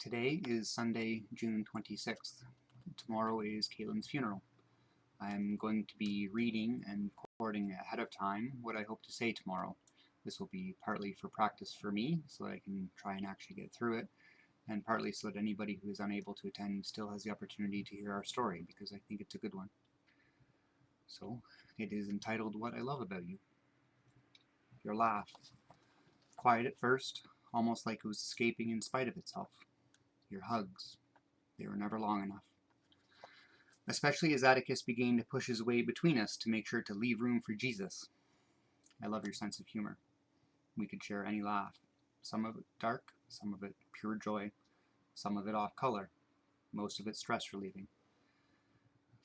Today is Sunday, June 26th. Tomorrow is Caitlin's funeral. I'm going to be reading and recording ahead of time what I hope to say tomorrow. This will be partly for practice for me, so that I can try and actually get through it, and partly so that anybody who is unable to attend still has the opportunity to hear our story, because I think it's a good one. So, it is entitled What I Love About You. Your laugh. Quiet at first, almost like it was escaping in spite of itself. Your hugs. They were never long enough. Especially as Atticus began to push his way between us to make sure to leave room for Jesus. I love your sense of humor. We could share any laugh. Some of it dark, some of it pure joy, some of it off color, most of it stress relieving.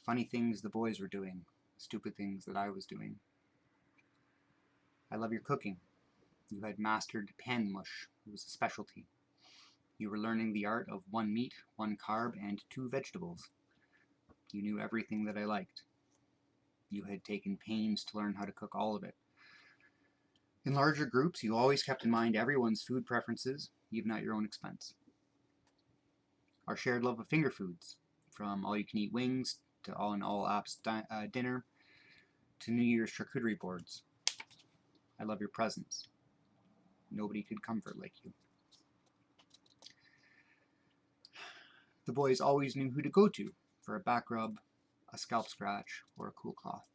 Funny things the boys were doing, stupid things that I was doing. I love your cooking. You had mastered pan mush. It was a specialty. You were learning the art of 1 meat, 1 carb, and 2 vegetables. You knew everything that I liked. You had taken pains to learn how to cook all of it. In larger groups, you always kept in mind everyone's food preferences, even at your own expense. Our shared love of finger foods, from all-you-can-eat wings to all-in-all-apps dinner to New Year's charcuterie boards. I love your presence. Nobody could comfort like you. The boys always knew who to go to for a back rub, a scalp scratch, or a cool cloth.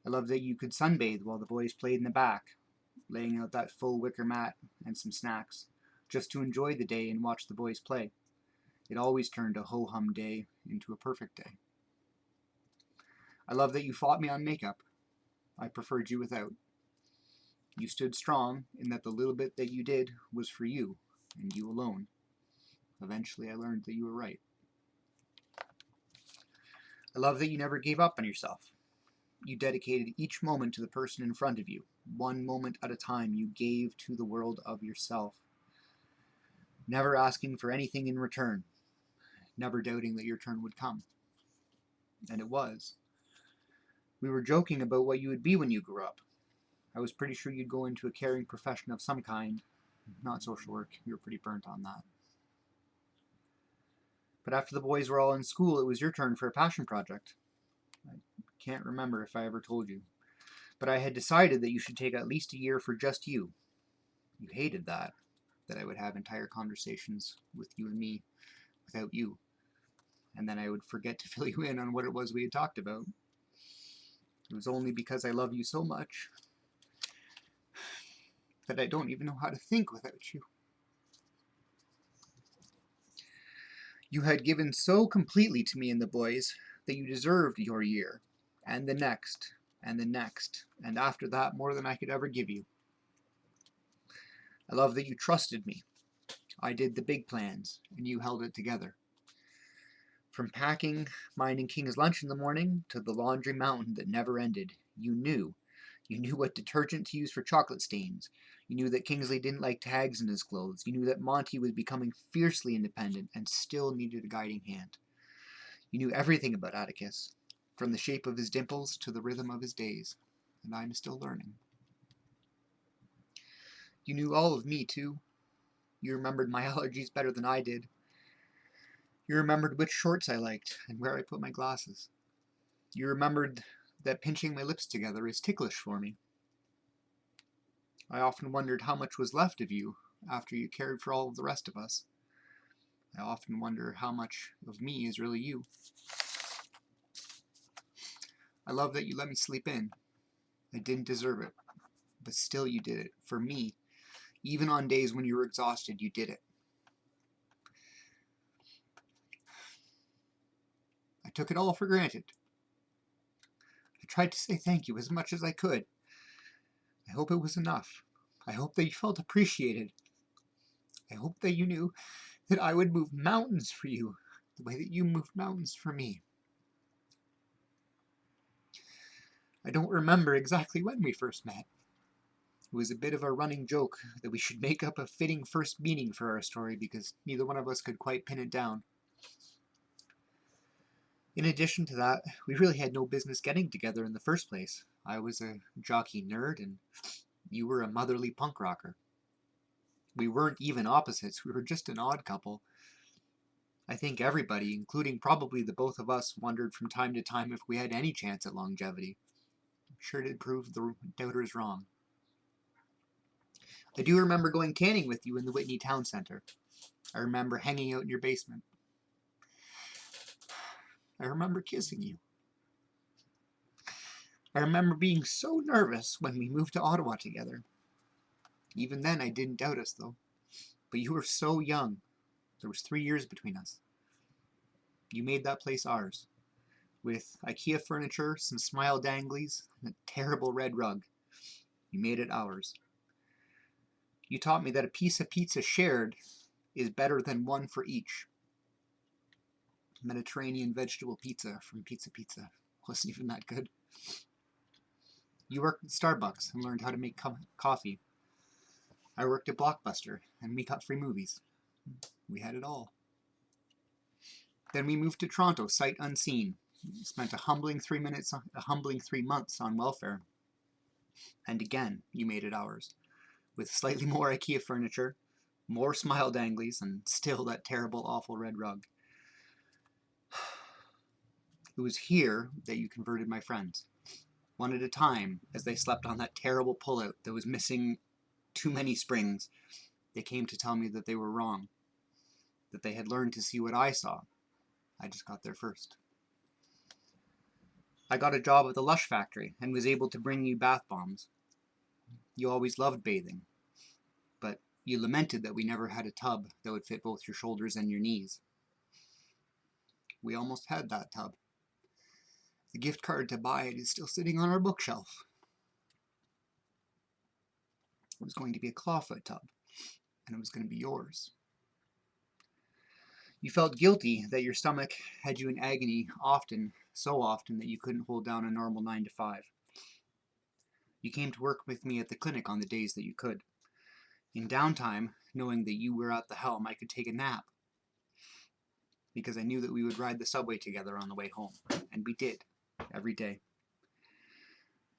I love that you could sunbathe while the boys played in the back, laying out that full wicker mat and some snacks, just to enjoy the day and watch the boys play. It always turned a ho-hum day into a perfect day. I love that you fought me on makeup. I preferred you without. You stood strong in that the little bit that you did was for you, and you alone. Eventually I learned that you were right. I love that you never gave up on yourself. You dedicated each moment to the person in front of you. 1 moment at a time you gave to the world of yourself. Never asking for anything in return. Never doubting that your turn would come. And it was. We were joking about what you would be when you grew up. I was pretty sure you'd go into a caring profession of some kind. Not social work. You were pretty burnt on that. But after the boys were all in school, it was your turn for a passion project. I can't remember if I ever told you. But I had decided that you should take at least a year for just you. You hated that I would have entire conversations with you and me without you. And then I would forget to fill you in on what it was we had talked about. It was only because I love you so much that I don't even know how to think without you. You had given so completely to me and the boys that you deserved your year, and the next, and the next, and after that more than I could ever give you. I love that you trusted me. I did the big plans, and you held it together. From packing mine and King's lunch in the morning to the laundry mountain that never ended, you knew. You knew what detergent to use for chocolate stains. You knew that Kingsley didn't like tags in his clothes. You knew that Monty was becoming fiercely independent and still needed a guiding hand. You knew everything about Atticus, from the shape of his dimples to the rhythm of his days, and I'm still learning. You knew all of me, too. You remembered my allergies better than I did. You remembered which shorts I liked and where I put my glasses. You remembered that pinching my lips together is ticklish for me. I often wondered how much was left of you after you cared for all of the rest of us. I often wonder how much of me is really you. I love that you let me sleep in. I didn't deserve it, but still you did it, for me. Even on days when you were exhausted, you did it. I took it all for granted. I tried to say thank you as much as I could. I hope it was enough. I hope that you felt appreciated. I hope that you knew that I would move mountains for you, the way that you moved mountains for me. I don't remember exactly when we first met. It was a bit of a running joke that we should make up a fitting first meeting for our story because neither one of us could quite pin it down. In addition to that, we really had no business getting together in the first place. I was a jockey nerd and you were a motherly punk rocker. We weren't even opposites, we were just an odd couple. I think everybody, including probably the both of us, wondered from time to time if we had any chance at longevity. Sure did prove the doubters wrong. I do remember going canning with you in the Whitney Town Center. I remember hanging out in your basement. I remember kissing you. I remember being so nervous when we moved to Ottawa together. Even then, I didn't doubt us, though. But you were so young. There was 3 years between us. You made that place ours. With IKEA furniture, some smile danglies, and a terrible red rug. You made it ours. You taught me that a piece of pizza shared is better than one for each. Mediterranean vegetable pizza from Pizza Pizza wasn't even that good. You worked at Starbucks and learned how to make coffee. I worked at Blockbuster and we got free movies. We had it all. Then we moved to Toronto, sight unseen. Spent a humbling 3 months on welfare. And again, you made it ours. With slightly more IKEA furniture, more smile danglies, and still that terrible, awful red rug. It was here that you converted my friends. One at a time, as they slept on that terrible pullout that was missing too many springs, they came to tell me that they were wrong. That they had learned to see what I saw. I just got there first. I got a job at the Lush factory and was able to bring you bath bombs. You always loved bathing, but you lamented that we never had a tub that would fit both your shoulders and your knees. We almost had that tub. The gift card to buy it is still sitting on our bookshelf. It was going to be a clawfoot tub, and it was going to be yours. You felt guilty that your stomach had you in agony often, so often that you couldn't hold down a normal 9 to 5. You came to work with me at the clinic on the days that you could. In downtime, knowing that you were at the helm, I could take a nap. Because I knew that we would ride the subway together on the way home. And we did. Every day.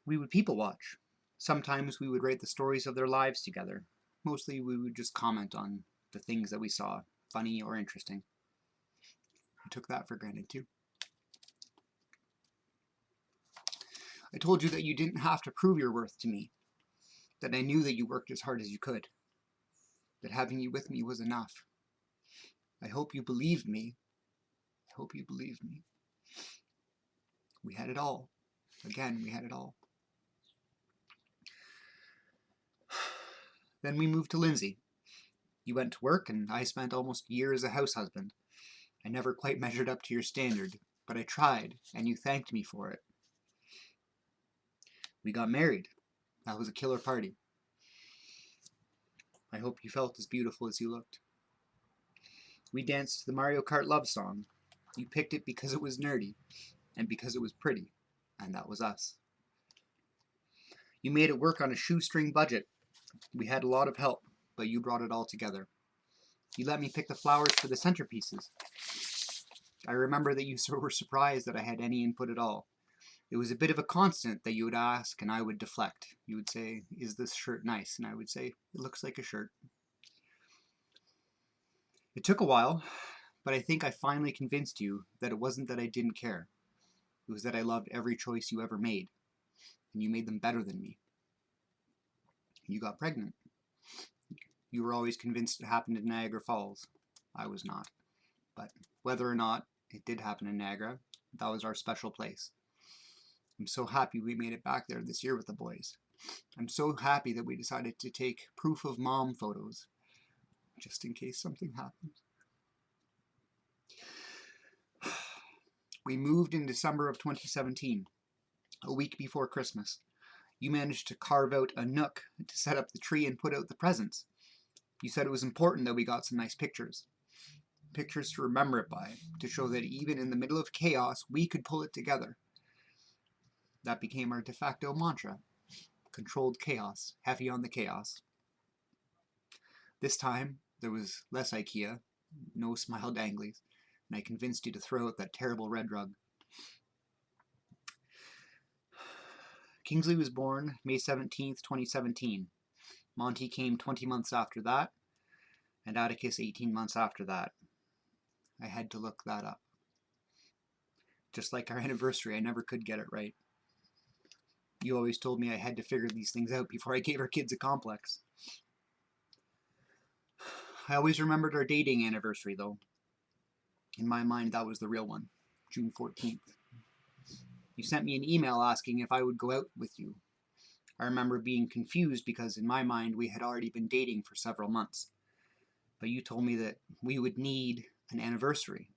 We would people watch. Sometimes we would write the stories of their lives together. Mostly we would just comment on the things that we saw, funny or interesting. I took that for granted too. I told you that you didn't have to prove your worth to me. That I knew that you worked as hard as you could. That having you with me was enough. I hope you believed me. I hope you believed me. We had it all. Again, we had it all. Then we moved to Lindsay. You went to work, and I spent almost a year as a house husband. I never quite measured up to your standard, but I tried, and you thanked me for it. We got married. That was a killer party. I hope you felt as beautiful as you looked. We danced to the Mario Kart love song. You picked it because it was nerdy, and because it was pretty, and that was us. You made it work on a shoestring budget. We had a lot of help, but you brought it all together. You let me pick the flowers for the centerpieces. I remember that you were surprised that I had any input at all. It was a bit of a constant that you would ask and I would deflect. You would say, "Is this shirt nice?" And I would say, "It looks like a shirt." It took a while, but I think I finally convinced you that it wasn't that I didn't care. It was that I loved every choice you ever made, and you made them better than me. You got pregnant. You were always convinced it happened in Niagara Falls. I was not. But whether or not it did happen in Niagara, that was our special place. I'm so happy we made it back there this year with the boys. I'm so happy that we decided to take proof of mom photos, just in case something happens. We moved in December of 2017, a week before Christmas. You managed to carve out a nook to set up the tree and put out the presents. You said it was important that we got some nice pictures. Pictures to remember it by, to show that even in the middle of chaos, we could pull it together. That became our de facto mantra. Controlled chaos, heavy on the chaos. This time, there was less IKEA, no smile danglies, and I convinced you to throw out that terrible red rug. Kingsley was born May 17th, 2017. Monty came 20 months after that, and Atticus 18 months after that. I had to look that up. Just like our anniversary, I never could get it right. You always told me I had to figure these things out before I gave our kids a complex. I always remembered our dating anniversary, though. In my mind, that was the real one, June 14th. You sent me an email asking if I would go out with you. I remember being confused because in my mind we had already been dating for several months. But you told me that we would need an anniversary.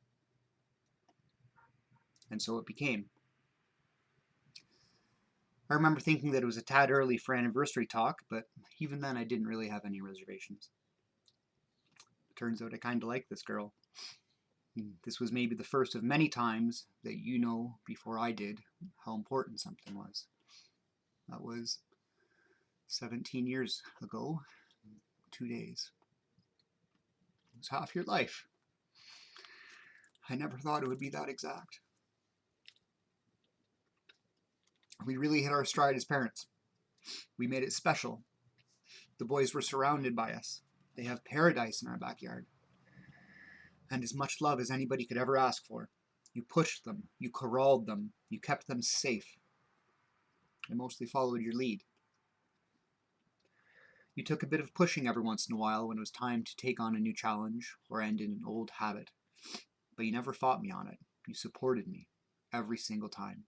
And so it became. I remember thinking that it was a tad early for anniversary talk, but even then I didn't really have any reservations. Turns out I kinda like this girl. This was maybe the first of many times that you know before I did how important something was. That was 17 years ago, 2 days. It was half your life. I never thought it would be that exact. We really hit our stride as parents. We made it special. The boys were surrounded by us. They have paradise in our backyard. And as much love as anybody could ever ask for. You pushed them, you corralled them, you kept them safe. I mostly followed your lead. You took a bit of pushing every once in a while when it was time to take on a new challenge or end in an old habit. But you never fought me on it. You supported me every single time.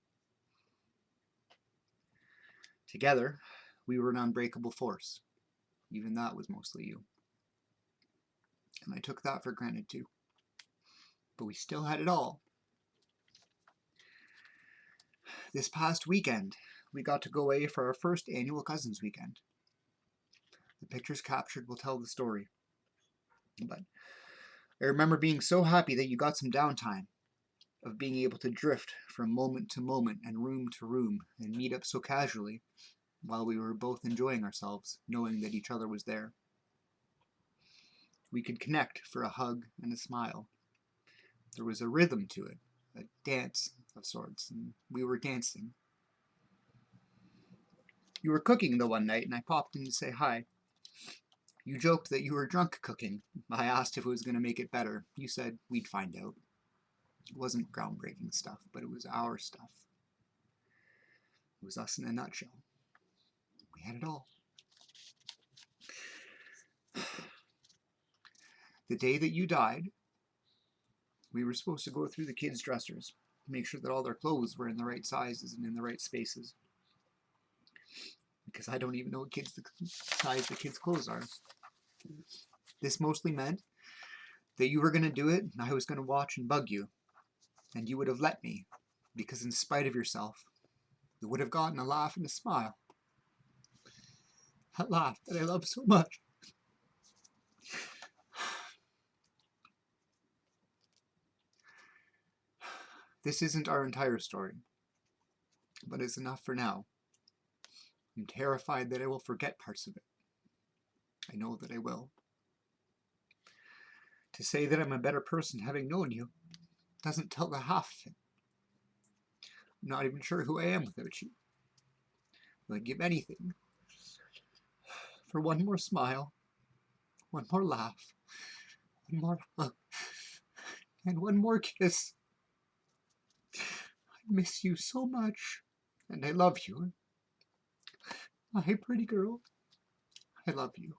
Together, we were an unbreakable force. Even that was mostly you. And I took that for granted too. But we still had it all. This past weekend, we got to go away for our first annual Cousins Weekend. The pictures captured will tell the story. But I remember being so happy that you got some downtime, of being able to drift from moment to moment and room to room and meet up so casually while we were both enjoying ourselves, knowing that each other was there. We could connect for a hug and a smile. There was a rhythm to it, a dance of sorts, and we were dancing. You were cooking the one night, and I popped in to say hi. You joked that you were drunk cooking. I asked if it was going to make it better. You said we'd find out. It wasn't groundbreaking stuff, but it was our stuff. It was us in a nutshell. We had it all. The day that you died, we were supposed to go through the kids' dressers, make sure that all their clothes were in the right sizes and in the right spaces. Because I don't even know what size the kids' clothes are. This mostly meant that you were going to do it and I was going to watch and bug you. And you would have let me, because in spite of yourself, you would have gotten a laugh and a smile. That laugh that I love so much. This isn't our entire story, but it's enough for now. I'm terrified that I will forget parts of it. I know that I will. To say that I'm a better person having known you doesn't tell the half of it. I'm not even sure who I am without you. I'd give anything for one more smile, one more laugh, one more hug, and one more kiss. I miss you so much, and I love you. My pretty girl, I love you.